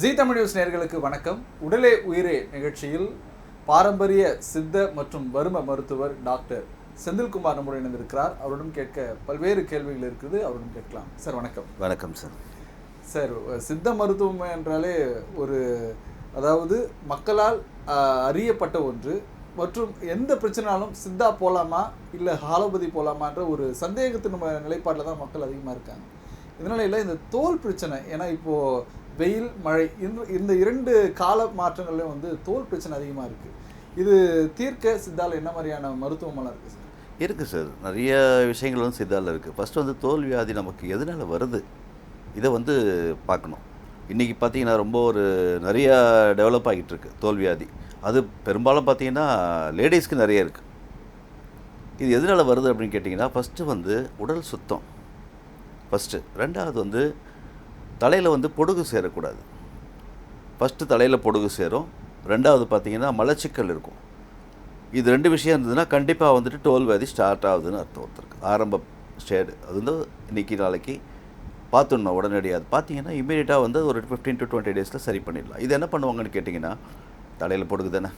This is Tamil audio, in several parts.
ஜீ தமிழ் நியூஸ் நேயர்களுக்கு வணக்கம். உடலே உயிரே நிகழ்ச்சியில் பாரம்பரிய சித்த மற்றும் வரும மருத்துவர் டாக்டர் செந்தில்குமார் நம்முடன் இணைந்திருக்கிறார். அவருடன் கேட்க பல்வேறு கேள்விகள் இருக்குது, அவருடன் கேட்கலாம். சார் வணக்கம். வணக்கம் சார். சார், சித்த மருத்துவம் என்றாலே அதாவது மக்களால் அறியப்பட்ட ஒன்று மற்றும் எந்த பிரச்சனைனாலும் சித்தா போகலாமா இல்லை ஹாலோபதி போகலாமான்ற ஒரு சந்தேகத்தின் நிலைப்பாட்டில் தான் மக்கள் அதிகமாக இருக்காங்க. இதனால இல்லை இந்த தோல் பிரச்சனை, ஏன்னா இப்போது வெயில் மழை இந்த இரண்டு கால மாற்றங்கள்லையும் தோல் பிரச்சனை அதிகமாக இருக்குது. இது தீர்க்க சித்தாவில் என்ன மாதிரியான மருத்துவமெல்லாம் இருக்குது சார்? இருக்குது சார், நிறைய விஷயங்கள் சித்தாவில் இருக்குது. ஃபஸ்ட்டு தோல் வியாதி நமக்கு எதனால் வருது இதை பார்க்கணும். இன்றைக்கி பார்த்திங்கன்னா ரொம்ப நிறையா டெவலப் ஆகிட்டு இருக்கு தோல் வியாதி. அது பெரும்பாலும் பார்த்திங்கன்னா லேடிஸ்க்கு நிறைய இருக்குது. இது எதனால் வருது அப்படின்னு கேட்டிங்கன்னா, ஃபஸ்ட்டு உடல் சுத்தம் ஃபஸ்ட்டு. ரெண்டாவது தலையில் பொடுகு சேரக்கூடாது. ஃபஸ்ட்டு தலையில் பொடுகு சேரும். ரெண்டாவது பார்த்திங்கன்னா மலச்சிக்கல் இருக்கும். இது ரெண்டு விஷயம் இருந்ததுன்னா கண்டிப்பாக தோல் வியாதி ஸ்டார்ட் ஆகுதுன்னு அர்த்தம். ஒருத்தருக்கு ஆரம்ப ஸ்டேடு அது இன்றைக்கி நாளைக்கு பார்த்துடணும் உடனடியாக. அது பார்த்திங்கன்னா இமீடியட்டாக ஒரு 15 to 20 டேஸில் சரி பண்ணிடலாம். இது என்ன பண்ணுவாங்கன்னு கேட்டிங்கன்னா, தலையில் பொடுகு தானே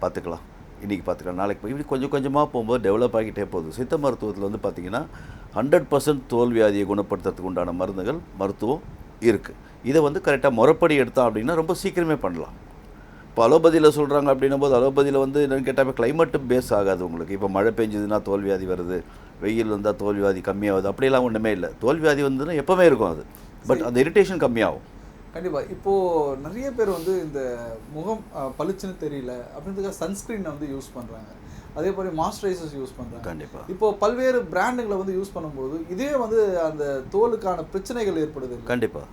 பார்த்துக்கலாம், இன்றைக்கி பார்த்துக்கலாம், நாளைக்கு இப்படி கொஞ்சம் கொஞ்சமாக போகும்போது டெவலப் ஆகிட்டே போகுது. சித்த மருத்துவத்தில் பார்த்திங்கன்னா 100% தோல் வியாதியை குணப்படுத்துறதுக்கு உண்டான மருத்துவம் இருக்குது. இதை கரெக்டாக முறைப்படி எடுத்தோம் அப்படின்னா ரொம்ப சீக்கிரமே பண்ணலாம். இப்போ அலோபதியில் சொல்கிறாங்க அப்படின்னும் போது, அலோபதியில் என்னென்னு கேட்டால் கிளைமேட்டு பேஸ் ஆகாது உங்களுக்கு. இப்போ மழை பெஞ்சதுன்னா தோல் வியாதி வருது, வெயில் வந்தால் தோல் வியாதி கம்மியாகுது, அப்படியெல்லாம் ஒன்றுமே இல்லை. தோல் வியாதி எப்போவுமே இருக்கும் அது, பட் அந்த இரிட்டேஷன் கம்மியாகும். கண்டிப்பாக. இப்போது நிறைய பேர் இந்த முகம் பளிச்சுன்னு தெரியல அப்படின்றதுக்காக சன்ஸ்க்ரீனை யூஸ் பண்ணுறாங்க. அதே மாதிரி மாய்ஸ்சரைசர்ஸ் யூஸ் பண்ணுறாங்க. கண்டிப்பாக. இப்போது பல்வேறு பிராண்டுகளை யூஸ் பண்ணும்போது இதே அந்த தோலுக்கான பிரச்சனைகள் ஏற்படுது. கண்டிப்பாக.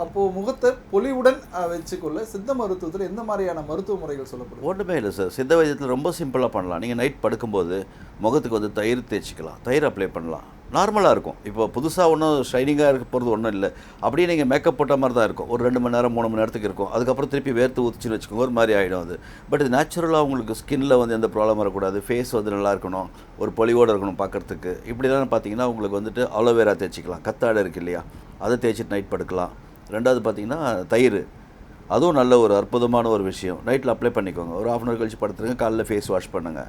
அப்போது முகத்தை பொலிவுடன் வச்சுக்கொள்ள சித்த மருத்துவத்தில் எந்த மாதிரியான மருத்துவ முறைகள் சொல்லப்படும்? ஒன்றுமே இல்லை சார். சித்த வைத்தியத்தில் ரொம்ப சிம்பிளாக பண்ணலாம். நீங்கள் நைட் படுக்கும்போது முகத்துக்கு தயிர் தேய்ச்சிக்கலாம், தயிர் அப்ளை பண்ணலாம், நார்மலாக இருக்கும். இப்போ புதுசாக ஒன்றும் ஷைனிங்காக இருக்க போகிறது ஒன்றும் இல்லை. அப்படியே நீங்கள் மேக்கப் போட்ட மாதிரி தான் இருக்கும். ஒரு 2 மணி நேரம் 3 மணி நேரத்துக்கு இருக்கும். அதுக்கப்புறம் திருப்பி வேர்த்து ஊற்றிச்சின்னு வச்சுக்கோங்க, ஒரு மாதிரி ஆகிடும் அது. பட் இது நேச்சுரலாக உங்களுக்கு ஸ்கின்னில் எந்த ப்ராப்ளம் வரக்கூடாது, ஃபேஸ் நல்லா இருக்கணும், ஒரு பொலிவோடு இருக்கணும் பார்க்குறதுக்கு. இப்படிலாம் பார்த்தீங்கன்னா உங்களுக்கு அலோவேரா தேய்ச்சிக்கலாம், கத்தாழை இருக்குது இல்லையா, அதை தேய்ச்சிட்டு நைட் படுக்கலாம். ரெண்டாவது பார்த்திங்கன்னா தயிர், அதுவும் நல்ல ஒரு அற்புதமான ஒரு விஷயம். நைட்டில் அப்ளை பண்ணிக்கோங்க, ஒரு 1/2 hour கழிச்சு படுத்துருங்க, காலைல ஃபேஸ் வாஷ் பண்ணுங்கள்.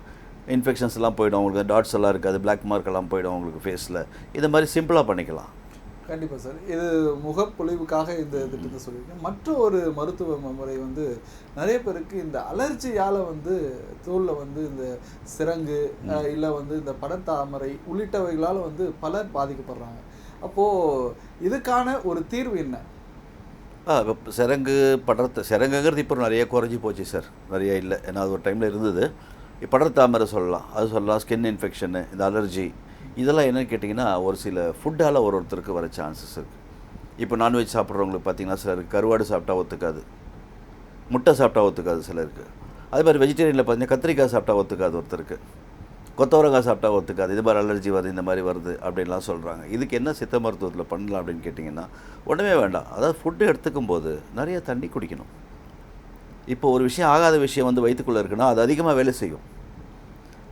இன்ஃபெக்ஷன்ஸ் எல்லாம் போய்டும் உங்களுக்கு, டாட்ஸ் எல்லாம் இருக்காது, பிளாக் மார்க் எல்லாம் போய்டும் உங்களுக்கு ஃபேஸில். இது மாதிரி சிம்பிளாக பண்ணிக்கலாம். கண்டிப்பாக சார். இது முகப்பொழிவுக்காக இந்த திட்டத்தை சொல்லியிருக்கேன். மற்ற ஒரு மருத்துவ முறை நிறைய பேருக்கு இந்த அலர்ஜியால் தோலில் இந்த சிரங்கு இல்லை இந்த படத்தாமரை உள்ளிட்டவைகளால் பலர் பாதிக்கப்படுறாங்க. அப்போது இதுக்கான ஒரு தீர்வு என்ன? இப்போ சிரங்குங்கிறது இப்போ நிறைய குறைஞ்சி போச்சு சார், நிறைய இல்லை. ஏன்னா அது ஒரு டைமில் இருந்தது. படர்தாமரை சொல்லலாம், அது சொல்லலாம். ஸ்கின் இன்ஃபெக்ஷனு, இந்த அலர்ஜி, இதெல்லாம் என்னென்னு கேட்டிங்கன்னா ஒரு சில ஃபுட்டால் ஒருத்தருக்கு வர சான்சஸ் இருக்குது. இப்போ நான்வெஜ் சாப்பிட்றவங்களுக்கு பார்த்திங்கன்னா சிலருக்கு கருவாடு சாப்பிட்டா ஒத்துக்காது, முட்டை சாப்பிட்டா ஒத்துக்காது சிலருக்கு. அதே மாதிரி வெஜிடேரியனில் பார்த்திங்கன்னா கத்திரிக்காய் சாப்பிட்டா ஒத்துக்காது ஒருத்தருக்கு, கொத்தவரங்காய் சாப்பிட்டா ஒத்துக்காது. இது மாதிரி அலர்ஜி வருது, இந்த மாதிரி வருது அப்படின்லாம் சொல்கிறாங்க. இதுக்கு என்ன சித்த மருத்துவத்தில் பண்ணலாம் அப்படின்னு கேட்டிங்கன்னா, ஒன்றுமே வேண்டாம். அதாவது ஃபுட்டு எடுத்துக்கும் போது நிறைய தண்ணி குடிக்கணும். இப்போ ஒரு விஷயம் ஆகாத விஷயம் வயிற்றுக்குள்ளே இருக்குன்னா அது அதிகமாக வேலை செய்யும்.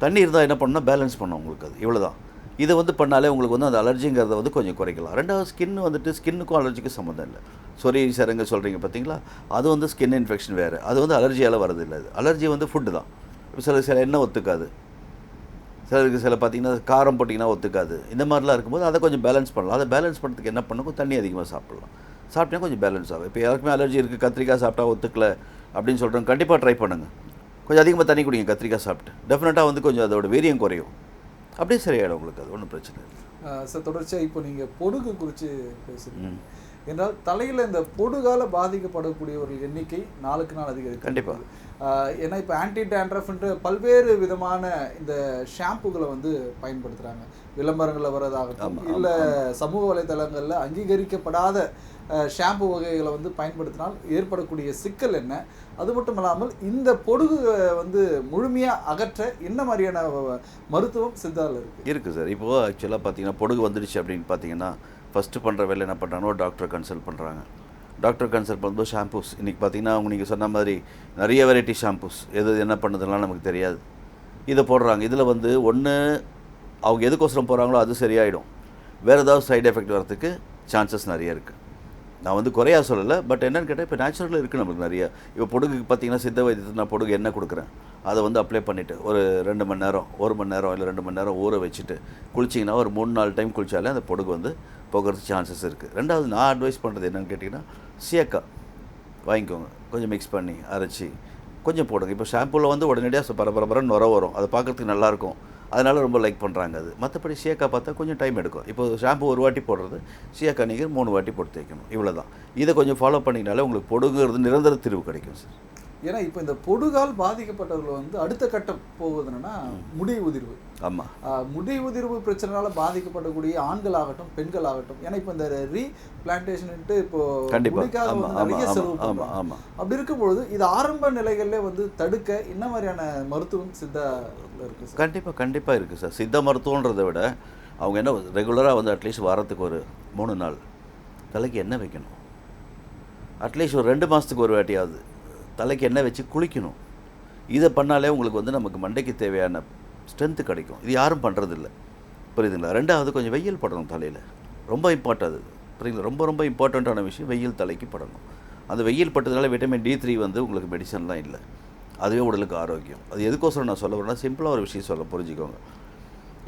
தண்ணி இருந்தால் என்ன பண்ணால் பேலன்ஸ் பண்ணும் உங்களுக்கு, அது இவ்வளோ தான். இதை பண்ணாலே உங்களுக்கு அந்த அலர்ஜிங்கிறத கொஞ்சம் குறைக்கலாம். ரெண்டாவது ஸ்கின்னுக்கும் அலர்ஜிக்கும் சம்மந்தம் இல்லை. சொறி சிரங்க சொல்கிறீங்க பார்த்தீங்களா, அது ஸ்கின் இன்ஃபெக்ஷன் வேறு, அது அலர்ஜியால் வரதில்லை. அது அலர்ஜி ஃபுட்டு தான். சில எண்ணெய் ஒத்துக்காது, சிலருக்கு பார்த்திங்கன்னா காரம் போட்டிங்கன்னா ஒத்துக்காது. இந்த மாதிரிலாம் இருக்கும்போது அதை கொஞ்சம் பேலன்ஸ் பண்ணலாம். அதை பேலன்ஸ் பண்ணுறதுக்கு என்ன பண்ணணும், தண்ணி அதிகமாக சாப்பிட்லாம். சாப்பிட்டா கொஞ்சம் பேலன்ஸ் ஆகும். இப்போ யாருக்குமே அலர்ஜி இருக்குது, கத்திரிக்காய் சாப்பிட்டா ஒத்துக்கல அப்படின்னு சொல்கிறோம், கண்டிப்பாக ட்ரை பண்ணுங்கள். கொஞ்சம் அதிகமாக தண்ணி குடிங்க கத்திரிக்காய் சாப்பிட்டு, டெஃபினட்டாக கொஞ்சம் அதோட வீரியம் குறையும், அப்படியே சரியாயிடும் உங்களுக்கு. அது ஒன்றும் பிரச்சனை இல்லை சார். தொடர்ச்சியாக இப்போ நீங்கள் பொடுகு குறித்து பேசுகிறீங்க என்றால் தலையில் இந்த பொடுகால பாதிக்கப்படக்கூடியவர்கள் எண்ணிக்கை நாளுக்கு நாள் அதிகரிக்கும். கண்டிப்பாக. ஏன்னா இப்போ ஆன்டி டேண்ட்ரஃப்ன்ற பல்வேறு விதமான இந்த ஷாம்புகளை பயன்படுத்துகிறாங்க. விளம்பரங்களில் வரதாகட்டும் இல்லை சமூக வலைதளங்களில் அங்கீகரிக்கப்படாத ஷாம்பு வகைகளை பயன்படுத்தினால் ஏற்படக்கூடிய சிக்கல் என்ன? அது மட்டும் இல்லாமல் இந்த பொடுகு முழுமையாக அகற்ற என்ன மாதிரியான மருத்துவம் சித்தாவில் இருக்குது சார்? இப்போது ஆக்சுவலாக பார்த்தீங்கன்னா பொடுகு வந்துடுச்சு அப்படின்னு பார்த்தீங்கன்னா ஃபஸ்ட்டு பண்ணுற வேலை என்ன பண்ணுறாங்கன்னா டாக்டரை கன்சல்ட் பண்ணுறாங்க. டாக்டர் கன்சல்ட் பண்ணும்போது ஷாம்பூஸ் இன்றைக்கி பார்த்தீங்கன்னா நீங்கள் சொன்ன மாதிரி நிறைய வெரைட்டி ஷாம்பூஸ் எது என்ன பண்ணுறதுலாம் நமக்கு தெரியாது. இதை போடுறாங்க. இதில் ஒன்று அவங்க எதுக்கோசரம் போகிறாங்களோ அது சரியாயிடும், வேறு ஏதாவது சைடு எஃபெக்ட் வரதுக்கு சான்சஸ் நிறைய இருக்குது. நான் வந்து குறையா சொல்லலை, பட் என்னன்னு கேட்டால் இப்போ நேச்சுரலில் இருக்குது நம்மளுக்கு நிறைய. இப்போ பொடுகுக்கு பார்த்தீங்கன்னா சித்த வைத்தியத்தில் நான் பொடுகு எண்ணெய் கொடுக்குறேன், அதை வந்து அப்ளை பண்ணிவிட்டு ஒரு 2 மணி நேரம் 1 மணி நேரம் இல்லை 2 மணி நேரம் ஊற வச்சுட்டு குளிச்சிங்கன்னா ஒரு 3-4 டைம் குளித்தாலே அந்த பொடுகு வந்து போகிறதுக்கு சான்சஸ் இருக்குது. ரெண்டாவது நான் அட்வைஸ் பண்ணுறது என்னென்னு கேட்டிங்கன்னா, சீயக்காய் வாங்கிக்கோங்க, கொஞ்சம் மிக்ஸ் பண்ணி அரைச்சி கொஞ்சம் போடுங்க. இப்போ ஷாம்பூவில் வந்து உடனடியாக பரபரன்னு நுர வரும், அதை பார்க்குறதுக்கு நல்லாயிருக்கும், அதனால் ரொம்ப லைக் பண்ணுறாங்க. அது மற்றபடி சீயக்காய் பார்த்தா கொஞ்சம் டைம் எடுக்கும். இப்போ ஷாம்பு 1 வாட்டி போடுறது, சீயக்காய் நீங்கள் 3 வாட்டி போட்டு தேய்க்கணும், இவ்வளோ தான். இதை கொஞ்சம் ஃபாலோ பண்ணிங்கனாலே உங்களுக்கு பொடுகுறது நிரந்தர தீர்வு கிடைக்கும் சார். ஏன்னா இப்போ இந்த பொடுகால் பாதிக்கப்பட்டவர்கள் வந்து அடுத்த கட்டம் போகுது என்னன்னா முடி உதிர்வு. ஆமாம், முடி உதிர்வு பிரச்சனைனால பாதிக்கப்படக்கூடிய ஆண்கள் ஆகட்டும் பெண்கள் ஆகட்டும், ஏன்னா இப்போ இந்த ரீபிளான்டேஷன்ட்டு இப்போ முடிக்காக வந்து நிறைய செலவு பண்ணுறாங்க. அப்படி இருக்கும்பொழுது இது ஆரம்ப நிலைகளில் வந்து தடுக்க என்ன மாதிரியான மருத்துவம் சித்தா இருக்குது? கண்டிப்பாக இருக்குது சார். சித்த மருத்துவன்றதை விட அவங்க என்ன ரெகுலராக வந்து அட்லீஸ்ட் வாரத்துக்கு ஒரு 3 நாள் தலைக்கு எண்ணெய் வைக்கணும். அட்லீஸ்ட் ஒரு 2 மாதத்துக்கு ஒரு வாட்டியாவது தலைக்கு எண்ணெய் வச்சு குளிக்கணும். இதை பண்ணாலே உங்களுக்கு வந்து நமக்கு மண்டைக்கு தேவையான ஸ்ட்ரென்த்து கிடைக்கும். இது யாரும் பண்ணுறதில்ல, புரியுதுங்களா? ரெண்டாவது கொஞ்சம் வெயில் படணும் தலையில், ரொம்ப இம்பார்ட்டன்ட் அது, புரியுங்களா? ரொம்ப இம்பார்ட்டண்ட்டான விஷயம் வெயில் தலைக்கு படணும். அந்த வெயில் பட்டதுனால விட்டமின் D3 வந்து உங்களுக்கு மெடிசன்லாம் இல்லை, அதுவே உடலுக்கு ஆரோக்கியம். அது எதுக்கோசரம் நான் சொல்ல வரேன்னா, சிம்பிளாக ஒரு விஷயம் சொல்ல புரிஞ்சுக்கோங்க.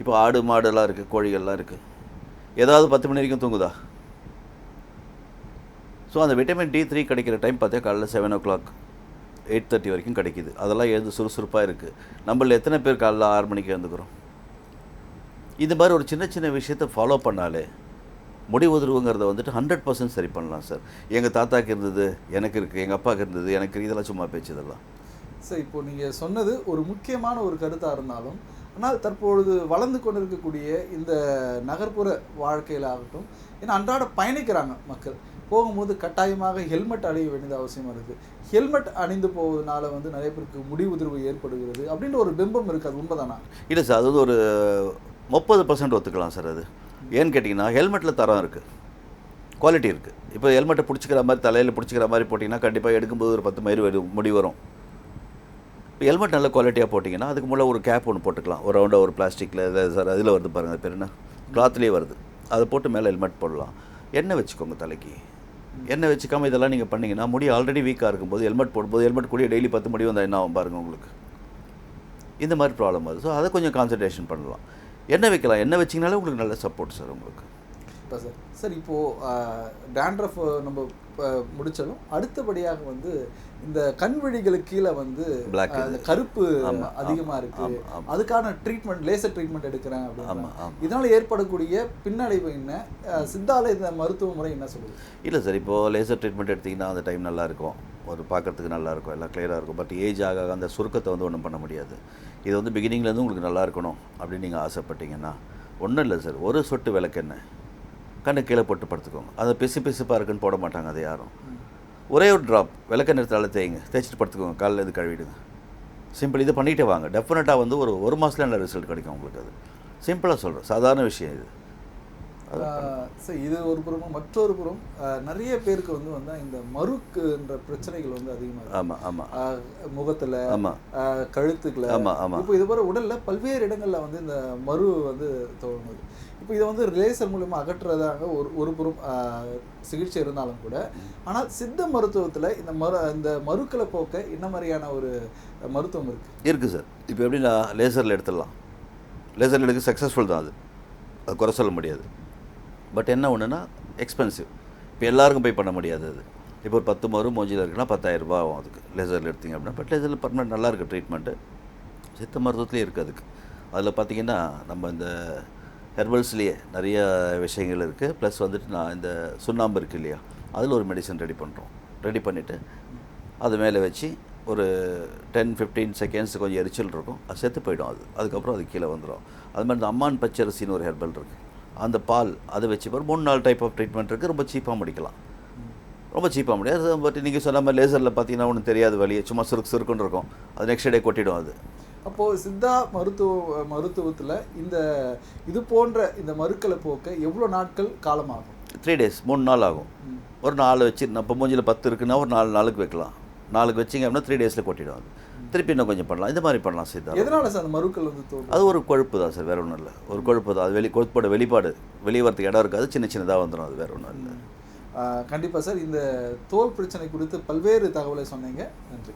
இப்போ ஆடு மாடுலாம் இருக்குது, கோழிகள்லாம் இருக்குது, ஏதாவது 10 மணி வரைக்கும் தூங்குதா? ஸோ அந்த விட்டமின் D3 கிடைக்கிற டைம் பார்த்தா காலையில் 7 o'clock 8:30 வரைக்கும் கிடைக்கிது. அதெல்லாம் எழுந்து சுறுசுறுப்பாக இருக்குது. நம்மள எத்தனை பேர் காலைல 6 மணிக்கு எழுந்துக்கிறோம்? இது மாதிரி ஒரு சின்ன விஷயத்தை ஃபாலோ பண்ணாலே முடி உதிர்வுங்கிறத வந்துட்டு 100% சரி பண்ணலாம் சார். எங்கள் தாத்தாக்கு இருந்தது, எனக்கு இருக்குது, எங்கள் அப்பாவுக்கு இருந்தது, எனக்கு இதெல்லாம் சும்மா பேச்சு இதெல்லாம். சார் இப்போ நீங்கள் சொன்னது ஒரு முக்கியமான ஒரு கருத்தாக இருந்தாலும், ஆனால் தற்பொழுது வளர்ந்து கொண்டு இருக்கக்கூடிய இந்த நகர்ப்புற வாழ்க்கையில் ஆகட்டும், ஏன்னா அன்றாட பயணிக்கிறாங்க மக்கள், போகும்போது கட்டாயமாக ஹெல்மெட் அணிய வேண்டியது அவசியமாக இருக்குது. ஹெல்மெட் அணிந்து போவதனால வந்து நிறைய பேருக்கு முடி உதிர்வு ஏற்படுகிறது அப்படின்ற ஒரு பிம்பம் இருக்குது. அது உண்மைதானா? இல்லை சார், அது ஒரு 30% ஒத்துக்கலாம் சார். அது ஏன்னு கேட்டிங்கன்னா, ஹெல்மெட்டில் தரம் இருக்குது, குவாலிட்டி இருக்குது. இப்போ ஹெல்மெட்டை பிடிச்சிக்கிற மாதிரி தலையில் பிடிச்சிக்கிற மாதிரி போட்டிங்கன்னா கண்டிப்பாக எடுக்கும்போது ஒரு 10 மைல் முடி வரும். இப்போ ஹெல்மெட் நல்ல குவாலிட்டியாக போட்டிங்கன்னா அதுக்கு முன்னே ஒரு கேப் ஒன்று போட்டுக்கலாம், ஒரு ரவுண்டாக ஒரு பிளாஸ்டிக்கில் சார் அதில் வருது பாருங்கள், அது பேர் என்ன, கிளாத்லேயே வருது, அதை போட்டு மேலே ஹெல்மெட் போடலாம். எண்ணெய் வச்சுக்கோங்க தலைக்கு. எண்ணெய் வச்சுக்காமல் இதெல்லாம் நீங்கள் பண்ணிங்கன்னா முடி ஆல்ரெடி வீக்காக இருக்கும்போது ஹெல்மெட் போடும்போது ஹெல்மெட் கூட டெய்லி 10 முடி வந்தால் என்ன ஆகும் பாருங்கள் உங்களுக்கு. இந்த மாதிரி ப்ராப்ளம் வருது. ஸோ அதை கொஞ்சம் கான்சன்ட்ரேஷன் பண்ணலாம். எண்ணெய் வைக்கலாம், எண்ணெய் வச்சிங்கனாலே உங்களுக்கு நல்ல சப்போர்ட் சார் உங்களுக்கு. இப்போ சார் இப்போது டேண்ட்ரஃப் நம்ம முடித்தாலும் அடுத்தபடியாக வந்து இந்த கண்வழிகளுக்கு கீழே வந்து கருப்பு அதிகமாக இருக்குது, அதுக்கான ட்ரீட்மெண்ட் லேசர் ட்ரீட்மெண்ட் எடுக்கிறேன் அப்படின்னு, இதனால் ஏற்படக்கூடிய பின்னடைவு என்ன, சித்தால இந்த மருத்துவ முறை என்ன சொல்லுது? இல்லை சார், இப்போது லேசர் ட்ரீட்மெண்ட் எடுத்திங்கன்னா அந்த டைம் நல்லாயிருக்கும், ஒரு பார்க்குறதுக்கு நல்லாயிருக்கும், எல்லாம் கிளியராக இருக்கும். பட் ஏஜ் ஆக அந்த சுருக்கத்தை வந்து ஒன்றும் பண்ண முடியாது. இது வந்து பிகினிங்லேருந்து உங்களுக்கு நல்லா இருக்கணும் அப்படின்னு நீங்கள் ஆசைப்பட்டீங்கன்னா ஒன்றும் இல்லை சார், ஒரு சொட்டு விளக்கெண்ணெய் கண்ணு கீழே போட்டு படுத்துக்கோங்க. அது பிசுப்பாக இருக்குன்னு போட மாட்டாங்க அதை யாரும். ஒரே ஒரு ட்ராப் விளக்கெண்ணெய் தலை தேய்ச்சிட்டு படுத்துக்கோங்க, காலையில் இது கழுவிடுங்க. சிம்பிள். இது பண்ணிகிட்டே வாங்க, டெஃபினட்டாக வந்து ஒரு மாதத்துல நல்ல ரிசல்ட் கிடைக்கும் உங்களுக்கு. அது சிம்பிளாக சொல்கிறேன், சாதாரண விஷயம் இது. சார் இது ஒரு புறமும், மற்றொரு புறம் நிறைய பேருக்கு வந்து வந்தால் இந்த மறுக்குன்ற பிரச்சனைகள் வந்து அதிகமாக. ஆமாம் ஆமாம், முகத்தில், ஆமாம், கழுத்துக்களை, ஆமாம் ஆமாம். இப்போ இது மாதிரி உடலில் பல்வேறு இடங்களில் வந்து இந்த மறு வந்து தோணுது. இப்போ இதை வந்து லேசர் மூலமா அகற்றுறதாக ஒரு புறம் சிகிச்சை இருந்தாலும் கூட, ஆனால் சித்த மருத்துவத்தில் இந்த மறுக்களை போக்க என்ன மாதிரியான ஒரு மருத்துவம் இருக்குது சார்? இப்போ எப்படின்னா லேசரில் எடுத்துடலாம், லேசரில் எடுக்க சக்ஸஸ்ஃபுல் தான், அது குறை சொல்ல முடியாது. பட் என்ன ஒன்றுனா எக்ஸ்பென்சிவ். இப்போ எல்லாருக்கும் போய் பண்ண முடியாது. அது இப்போ ஒரு 10 மரு மூஞ்சியில் இருக்குன்னா 10,000 ரூபா ஆகும் அதுக்கு, லேசரில் எடுத்திங்க அப்படின்னா. பட் லேசரில் பர்மனெண்ட் நல்லா இருக்குது ட்ரீட்மெண்ட்டு, சித்த மருத்துவத்துலேயே இருக்குது அதுக்கு. அதில் பார்த்திங்கன்னா நம்ம இந்த ஹெர்பல்ஸ்லேயே நிறைய விஷயங்கள் இருக்குது. ப்ளஸ் வந்துட்டு நான் இந்த சுண்ணாம்பு இருக்குது இல்லையா, அதில் ஒரு மெடிசன் ரெடி பண்ணுறோம். ரெடி பண்ணிவிட்டு அது மேலே வச்சு ஒரு 10-15 செகண்ட்ஸ் கொஞ்சம் எரிச்சல் இருக்கும், அது செத்து போயிடும். அதுக்கப்புறம் அது கீழே வந்துடும். அது மாதிரி இந்த அம்மான் பச்சரிசின்னு ஒரு ஹெர்பல் இருக்குது, அந்த பால் அதை வச்சு ஒரு 3-4 டைப் ஆஃப் ட்ரீட்மெண்ட் இருக்குது. ரொம்ப சீப்பாக முடிக்கலாம், ரொம்ப சீப்பாக முடியாது. பட் நீங்கள் சொன்ன மாதிரி லேசரில் பார்த்தீங்கன்னா ஒன்றும் தெரியாது, வழியே சும்மா சுருக்குன்னு இருக்கும், அது நெக்ஸ்ட் டே கொட்டிடும் அது. அப்போது சித்தா மருத்துவத்தில் இது போன்ற இந்த மறுக்களை போக்க எவ்வளோ நாட்கள் காலமாகும்? 3 days, 3 நாள் ஆகும். ஒரு 4 வச்சு, இப்போ மூஞ்சியில் 10 இருக்குன்னா ஒரு 4 நாளுக்கு வைக்கலாம். 4 வச்சிங்க அப்படின்னா 3 days கொட்டிடும் அது. திருப்பி இன்னும் கொஞ்சம் பண்ணலாம், இந்த மாதிரி பண்ணலாம் சித்தா. எதனால் சார் அந்த மறுக்கள் வந்து தோணும்? அது ஒரு கொழுப்பு தான் சார், வேறு ஒன்றும் இல்லை. ஒரு கொழுப்பு தான் அது. கொழுப்போட வெளிப்பாடு வெளியே வரத்துக்கு இடம் இருக்காது, சின்னதாக வந்துடும், அது வேறு ஒன்றும் இல்லை. கண்டிப்பாக சார் இந்த தோல் பிரச்சனை குறித்து பல்வேறு தகவலை சொன்னீங்க. நன்றி.